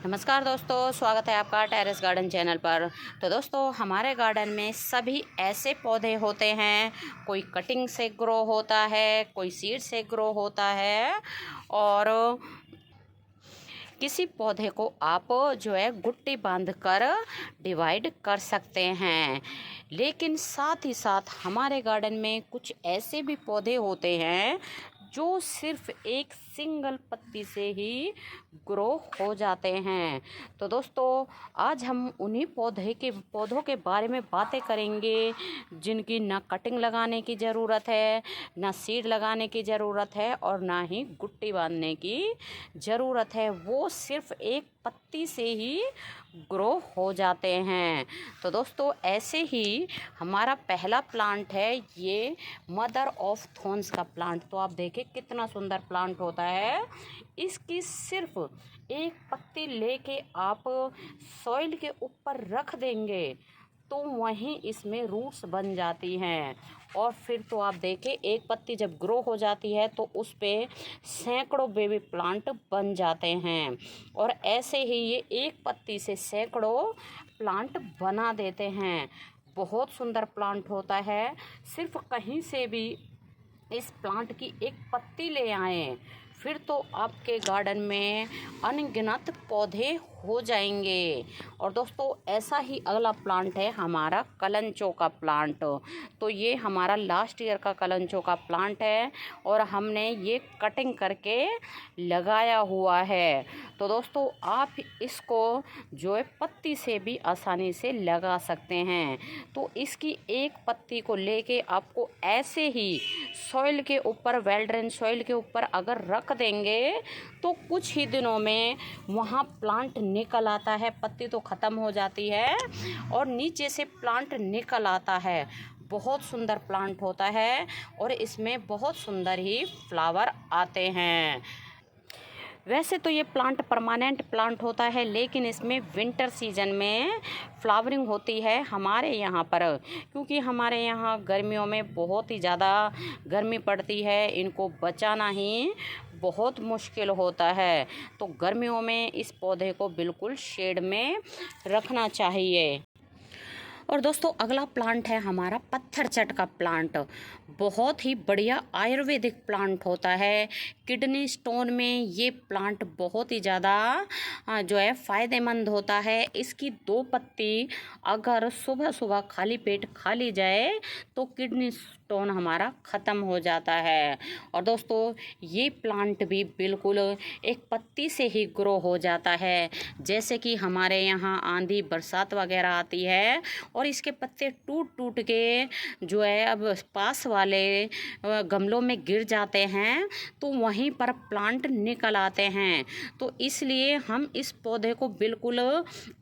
नमस्कार दोस्तों, स्वागत है आपका टेरेस गार्डन चैनल पर। तो दोस्तों, हमारे गार्डन में सभी ऐसे पौधे होते हैं, कोई कटिंग से ग्रो होता है, कोई सीड से ग्रो होता है और किसी पौधे को आप गुट्टी बांधकर डिवाइड कर सकते हैं। लेकिन साथ ही साथ हमारे गार्डन में कुछ ऐसे भी पौधे होते हैं जो सिर्फ एक सिंगल पत्ती से ही ग्रो हो जाते हैं। तो दोस्तों, आज हम उन्हीं पौधों के बारे में बातें करेंगे जिनकी ना कटिंग लगाने की ज़रूरत है, ना सीड लगाने की ज़रूरत है और ना ही गुट्टी बांधने की ज़रूरत है। वो सिर्फ एक पत्ती से ही ग्रो हो जाते हैं। तो दोस्तों, ऐसे ही हमारा पहला प्लांट है ये मदर ऑफ थॉर्न्स का प्लांट। तो आप देखिए कितना सुंदर प्लांट होता है। इसकी सिर्फ एक पत्ती लेके आप सॉइल के ऊपर रख देंगे तो वहीं इसमें रूट्स बन जाती हैं और फिर तो आप देखें, एक पत्ती जब ग्रो हो जाती है तो उस पे सैकड़ों बेबी प्लांट बन जाते हैं और ऐसे ही ये एक पत्ती से सैकड़ों प्लांट बना देते हैं। बहुत सुंदर प्लांट होता है। सिर्फ कहीं से भी इस प्लांट की एक पत्ती ले आएँ, फिर तो आपके गार्डन में अनगिनत पौधे हो जाएंगे। और दोस्तों, ऐसा ही अगला प्लांट है हमारा कलंचो का प्लांट। तो ये हमारा लास्ट ईयर का कलंचो का प्लांट है और हमने ये कटिंग करके लगाया हुआ है। तो दोस्तों, आप इसको पत्ती से भी आसानी से लगा सकते हैं। तो इसकी एक पत्ती को लेके आपको ऐसे ही सॉइल के ऊपर, वेल ड्रेन सॉइल के ऊपर अगर रख देंगे तो कुछ ही दिनों में वहाँ प्लांट निकल आता है। पत्ती तो ख़त्म हो जाती है और नीचे से प्लांट निकल आता है। बहुत सुंदर प्लांट होता है और इसमें बहुत सुंदर ही फ्लावर आते हैं। वैसे तो ये प्लांट परमानेंट प्लांट होता है, लेकिन इसमें विंटर सीजन में फ्लावरिंग होती है हमारे यहाँ पर, क्योंकि हमारे यहाँ गर्मियों में बहुत ही ज़्यादा गर्मी पड़ती है। इनको बचाना ही बहुत मुश्किल होता है। तो गर्मियों में इस पौधे को बिल्कुल शेड में रखना चाहिए। और दोस्तों, अगला प्लांट है हमारा पत्थर चट का प्लांट। बहुत ही बढ़िया आयुर्वेदिक प्लांट होता है। किडनी स्टोन में ये प्लांट बहुत ही ज़्यादा फ़ायदेमंद होता है। इसकी 2 पत्ती अगर सुबह सुबह खाली पेट खा ली जाए तो किडनी स्टोन हमारा ख़त्म हो जाता है। और दोस्तों, ये प्लांट भी बिल्कुल एक पत्ती से ही ग्रो हो जाता है। जैसे कि हमारे यहाँ आंधी बरसात वगैरह आती है और इसके पत्ते टूट टूट के अब पास वाले गमलों में गिर जाते हैं तो वहीं पर प्लांट निकल आते हैं। तो इसलिए हम इस पौधे को बिल्कुल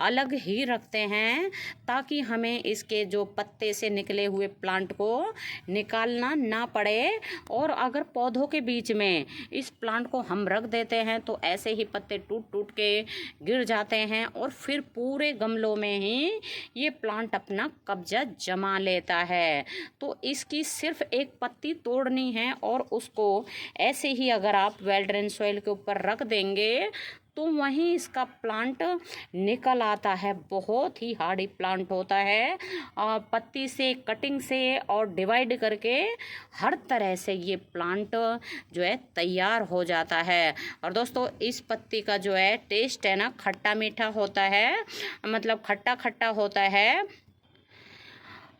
अलग ही रखते हैं ताकि हमें इसके पत्ते से निकले हुए प्लांट को निकालना ना पड़े। और अगर पौधों के बीच में इस प्लांट को हम रख देते हैं तो ऐसे ही पत्ते टूट टूट के गिर जाते हैं और फिर पूरे गमलों में ही ये प्लांट अपना कब्जा जमा लेता है। तो इसकी सिर्फ एक पत्ती तोड़नी है और उसको ऐसे ही अगर आप वेल ड्रेन सॉइल के ऊपर रख देंगे तो वहीं इसका प्लांट निकल आता है। बहुत ही हार्डी प्लांट होता है। पत्ती से, कटिंग से और डिवाइड करके हर तरह से ये प्लांट तैयार हो जाता है। और दोस्तों, इस पत्ती का टेस्ट है ना, खट्टा मीठा होता है, मतलब खट्टा खट्टा होता है।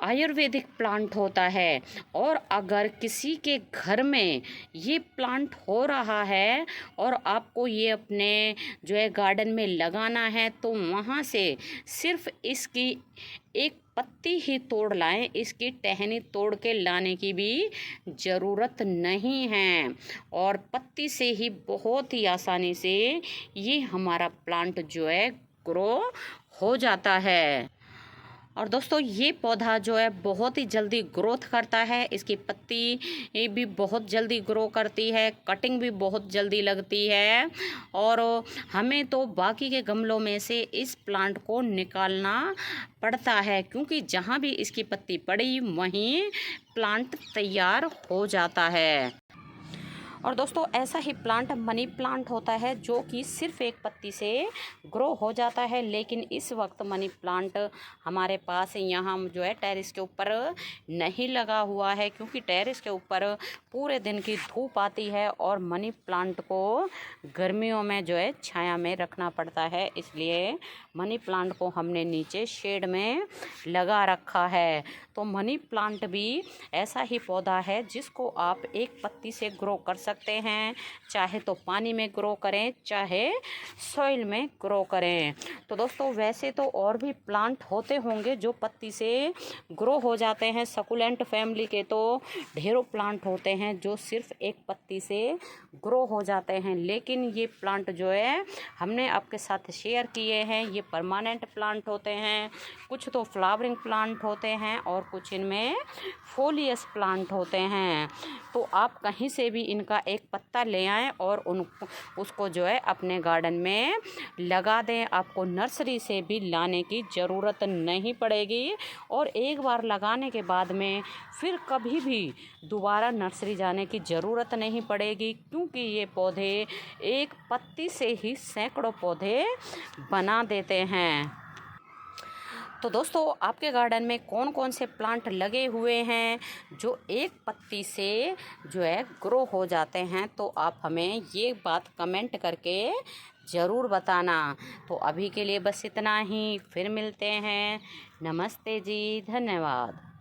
आयुर्वेदिक प्लांट होता है। और अगर किसी के घर में ये प्लांट हो रहा है और आपको ये अपने गार्डन में लगाना है तो वहाँ से सिर्फ इसकी एक पत्ती ही तोड़ लाएं। इसकी टहनी तोड़ के लाने की भी ज़रूरत नहीं है और पत्ती से ही बहुत ही आसानी से ये हमारा प्लांट ग्रो हो जाता है। और दोस्तों, ये पौधा बहुत ही जल्दी ग्रोथ करता है। इसकी पत्ती भी बहुत जल्दी ग्रो करती है, कटिंग भी बहुत जल्दी लगती है और हमें तो बाकी के गमलों में से इस प्लांट को निकालना पड़ता है, क्योंकि जहाँ भी इसकी पत्ती पड़ी वहीं प्लांट तैयार हो जाता है। और दोस्तों ऐसा ही प्लांट मनी प्लांट होता है जो कि सिर्फ एक पत्ती से ग्रो हो जाता है। लेकिन इस वक्त मनी प्लांट हमारे पास यहाँ जो है टेरेस के ऊपर नहीं लगा हुआ है, क्योंकि टेरेस के ऊपर पूरे दिन की धूप आती है और मनी प्लांट को गर्मियों में जो है छाया में रखना पड़ता है। इसलिए मनी प्लांट को हमने नीचे शेड में लगा रखा है। तो मनी प्लांट भी ऐसा ही पौधा है जिसको आप एक पत्ती से ग्रो कर सकते हैं, चाहे तो पानी में ग्रो करें चाहे सॉइल में ग्रो करें। तो दोस्तों वैसे तो और भी प्लांट होते होंगे जो पत्ती से ग्रो हो जाते हैं। सकुलेंट फैमिली के तो ढेरों प्लांट होते हैं जो सिर्फ एक पत्ती से ग्रो हो जाते हैं, लेकिन ये प्लांट जो है हमने आपके साथ शेयर किए हैं ये परमानेंट प्लांट होते हैं। कुछ तो फ्लावरिंग प्लांट होते हैं और कुछ इनमें फोलियस प्लांट होते हैं। तो आप कहीं से भी इनका एक पत्ता ले आएँ और उसको जो है अपने गार्डन में लगा दें। आपको नर्सरी से भी लाने की ज़रूरत नहीं पड़ेगी और एक बार लगाने के बाद में फिर कभी भी दोबारा नर्सरी जाने की ज़रूरत नहीं पड़ेगी, क्योंकि ये पौधे एक पत्ती से ही सैकड़ों पौधे बना देते हैं। तो दोस्तों आपके गार्डन में कौन कौन से प्लांट लगे हुए हैं जो एक पत्ती से जो है ग्रो हो जाते हैं, तो आप हमें ये बात कमेंट करके ज़रूर बताना। तो अभी के लिए बस इतना ही, फिर मिलते हैं। नमस्ते जी, धन्यवाद।